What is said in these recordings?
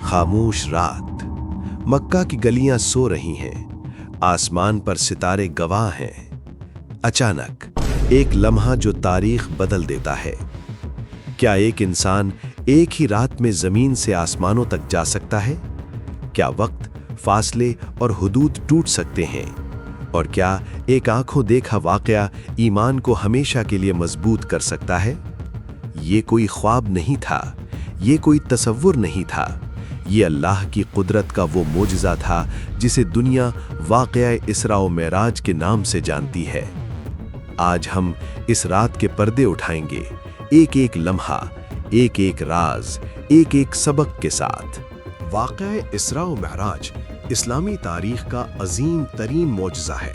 खामोश रात, मक्का की गलियां सो रही हैं, आसमान पर सितारे गवाह हैं। अचानक एक लम्हा जो तारीख बदल देता है। क्या एक इंसान एक ही रात में जमीन से आसमानों तक जा सकता है? क्या वक्त, फासले और हुदूद टूट सकते हैं? और क्या एक आंखों देखा वाकया ईमान को हमेशा के लिए मजबूत कर सकता है? ये कोई ख्वाब नहीं था, ये कोई तसव्वुर नहीं था, ये अल्लाह की कुदरत का वो मोजज़ा था जिसे दुनिया वाक़या इसरा व मेराज के नाम से जानती है। आज हम इस रात के पर्दे उठाएंगे, एक एक लम्हा, एक एक राज, एक एक सबक के साथ। वाक़या इसरा व मेराज इस्लामी तारीख़ का अजीम तरीन मोजज़ा है।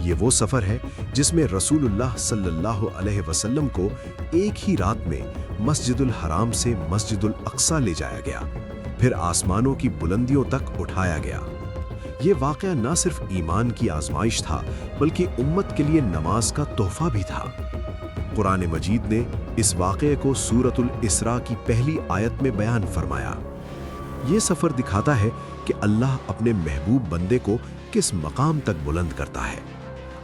ये वो सफ़र है जिसमें रसूलुल्लाह सल्लल्लाहु अलैहि वसल्लम को एक ही रात में मस्जिदुल हराम से मस्जिदुल अक्सा ले जाया गया, फिर आसमानों की बुलंदियों तक उठाया गया। ये वाक़या न सिर्फ ईमान की आजमाइश था, बल्कि उम्मत के लिए नमाज का तोहफा भी था। कुरान मजीद ने इस वाक़े को सूरतुल इसरा की पहली आयत में बयान फरमाया। ये सफ़र दिखाता है कि अल्लाह अपने महबूब बंदे को किस मकाम तक बुलंद करता है।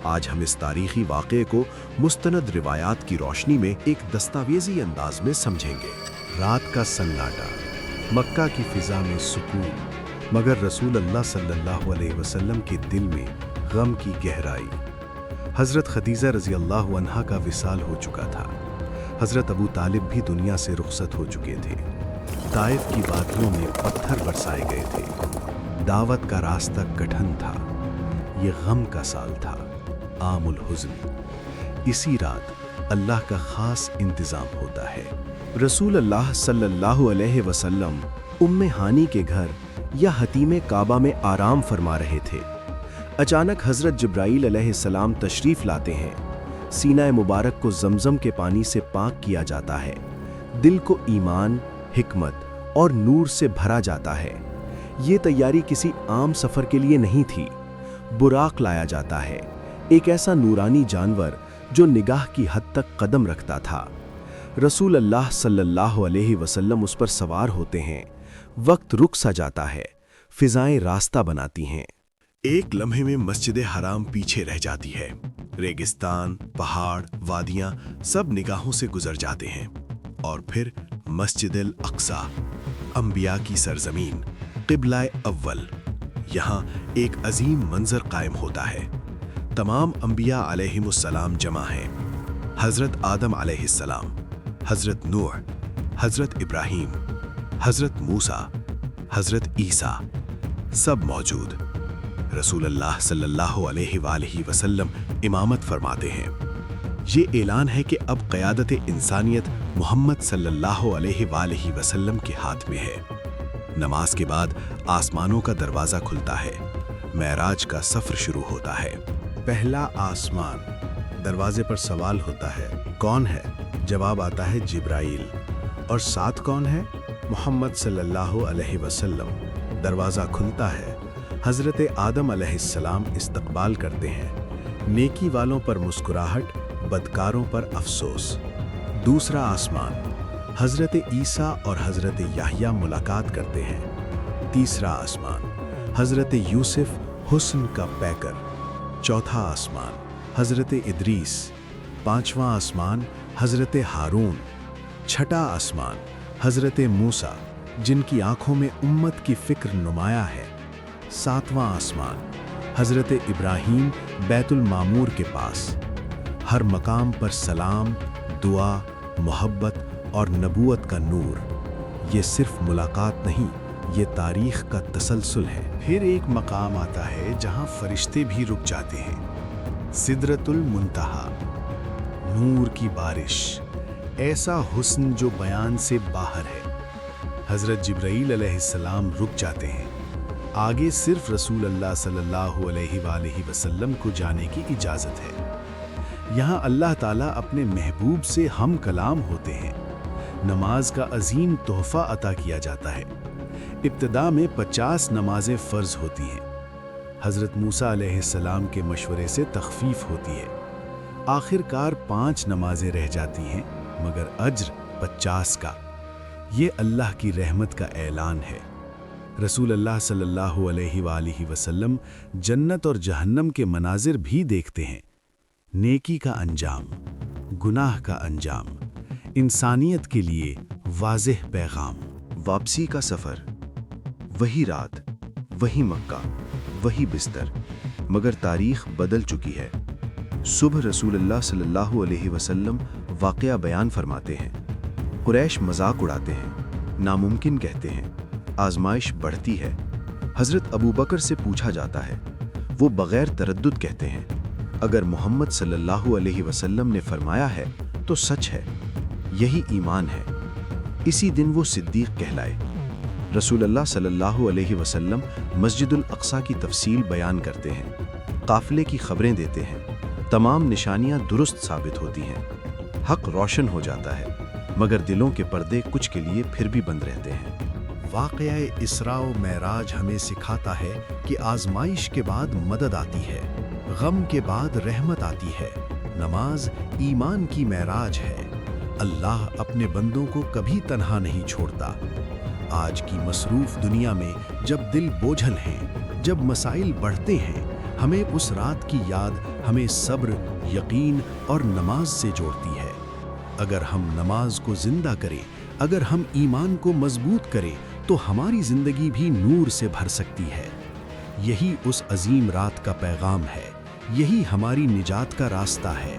आज हम इस तारीखी वाक़े को मुस्तनद रिवायात की रोशनी में एक दस्तावेजी अंदाज में समझेंगे। रात का सन्नाटा, मक्का की फिजा में सुकून, मगर रसूल अल्लाह सल्लल्लाहु अलैहि वसल्लम के दिल में गम की गहराई। हज़रत खदीजा रज़ी अल्लाह अन्हा का विसाल हो चुका था। हज़रत अबू तालिब भी दुनिया से रुखसत हो चुके थे। ताइफ की वादियों में पत्थर बरसाए गए थे। दावत का रास्ता कठिन था। ये गम का साल था, आमुल हुज़्न। इसी रात अल्लाह का खास इंतज़ाम होता है। रसूल अल्लाह सल्लल्लाहु अलैहि वसल्लम उम्मे हानी के घर या हतीमे काबा में आराम फरमा रहे थे। अचानक हज़रत जिब्राईल अलैहिस्सलाम तशरीफ़ लाते हैं। सीना मुबारक को ज़मज़म के पानी से पाक किया जाता है। दिल को ईमान, हिकमत और नूर से भरा जाता है। ये तैयारी किसी आम सफ़र के लिए नहीं थी। बुराक लाया जाता है, एक ऐसा नूरानी जानवर जो निगाह की हद तक कदम रखता था। रसूल अल्लाह सल्लल्लाहु अलैहि वसल्लम उस पर सवार होते हैं। वक्त रुक सा जाता है, फिजाएं रास्ता बनाती हैं। एक लम्हे में मस्जिद हराम पीछे रह जाती है। रेगिस्तान, पहाड़, वादियां सब निगाहों से गुजर जाते हैं। और फिर मस्जिदुल अक्सा, अंबिया की सरजमीन, क़िबला अव्वल। यहाँ एक अजीम मंजर कायम होता है। तमाम अंबिया अलैहिमुस्सलाम जमा हैं। हज़रत आदम अलैहिस्सलाम, हज़रत नूह, हज़रत इब्राहीम, हज़रत मूसा, हज़रत ईसा, सब मौजूद। रसूल अल्लाह सल्लल्लाहु अलैहि वसल्लम इमामत फरमाते हैं। ये ऐलान है कि अब क़यादत इंसानियत मोहम्मद सल्लल्लाहु अलैहि वसल्लम के हाथ में है। नमाज के बाद आसमानों का दरवाज़ा खुलता है। मेराज का सफ़र शुरू होता है। पहला आसमान, दरवाजे पर सवाल होता है, कौन है? जवाब आता है, जिब्राईल। और साथ कौन है? मोहम्मद सल्लल्लाहु अलैहि वसल्लम। दरवाज़ा खुलता है। हज़रत आदम अलैहिस्सलाम इस्तकबाल करते हैं। नेकी वालों पर मुस्कुराहट, बदकारों पर अफसोस। दूसरा आसमान, हज़रत ईसा और हज़रत याह्या मुलाकात करते हैं। तीसरा आसमान, हज़रत यूसुफ हुस्न का पैकर। चौथा आसमान, हज़रत इदरीस। पांचवा आसमान, हज़रत हारून। छठा आसमान, हज़रत मूसा, जिनकी आंखों में उम्मत की फ़िक्र नुमाया है। सातवां आसमान, हज़रत इब्राहीम बैतुल मामूर के पास। हर मकाम पर सलाम, दुआ, मोहब्बत और नबूवत का नूर। ये सिर्फ मुलाकात नहीं, ये तारीख़ का तसलसल है। फिर एक मकाम आता है जहाँ फरिश्ते भी रुक जाते हैं। सिदरतुल मुंतहा, नूर की बारिश, ऐसा हुस्न जो बयान से बाहर है। हज़रत जिब्राईल अलैहिस्सलाम रुक जाते हैं। आगे सिर्फ रसूल अल्लाह सल्लल्लाहु अलैहि वसल्लम को जाने की इजाज़त है। यहाँ अल्लाह ताला अपने महबूब से हम कलाम होते हैं। नमाज का अजीम तोहफ़ा अता किया जाता है। इब्तिदा में 50 नमाजें फ़र्ज़ होती हैं। हज़रत मूसा अलैहिस्सलाम के मशवरे से तख़फ़ीफ़ होती है। आखिरकार 5 नमाजें रह जाती हैं, मगर अज्र 50 का। ये अल्लाह की रहमत का ऐलान है। رسول اللہ صلی اللہ علیہ وآلہ وسلم جنت اور جہنم کے مناظر بھی دیکھتے ہیں، نیکی کا انجام، گناہ کا انجام، انسانیت کے لیے واضح پیغام۔ واپسی کا سفر، وہی رات، وہی مکہ، وہی بستر، مگر تاریخ بدل چکی ہے۔ صبح رسول اللہ صلی اللہ علیہ وسلم واقعہ بیان فرماتے ہیں، قریش مذاق اڑاتے ہیں، ناممکن کہتے ہیں، آزمائش بڑھتی ہے۔ حضرت ابو بکر سے پوچھا جاتا ہے، وہ بغیر تردد کہتے ہیں، اگر محمد صلی اللہ علیہ وسلم نے فرمایا ہے تو سچ ہے، یہی ایمان ہے۔ اسی دن وہ صدیق کہلائے۔ رسول اللہ صلی اللہ علیہ وسلم مسجد الاقصیٰ کی تفصیل بیان کرتے ہیں، قافلے کی خبریں دیتے ہیں، تمام نشانیاں درست ثابت ہوتی ہیں، حق روشن ہو جاتا ہے، مگر دلوں کے پردے کچھ کے لیے پھر بھی بند رہتے ہیں۔ واقعہ اسراء و معراج ہمیں سکھاتا ہے کہ آزمائش کے بعد مدد آتی ہے، غم کے بعد رحمت آتی ہے۔ نماز ایمان کی معراج ہے۔ اللہ اپنے بندوں کو کبھی تنہا نہیں چھوڑتا۔ آج کی مصروف دنیا میں جب دل بوجھل ہیں، جب مسائل بڑھتے ہیں، ہمیں اس رات کی یاد ہمیں صبر، یقین اور نماز سے جوڑتی ہے۔ اگر ہم نماز کو زندہ کریں، اگر ہم ایمان کو مضبوط کریں تو ہماری زندگی بھی نور سے بھر سکتی ہے۔ یہی اس عظیم رات کا پیغام ہے، یہی ہماری نجات کا راستہ ہے۔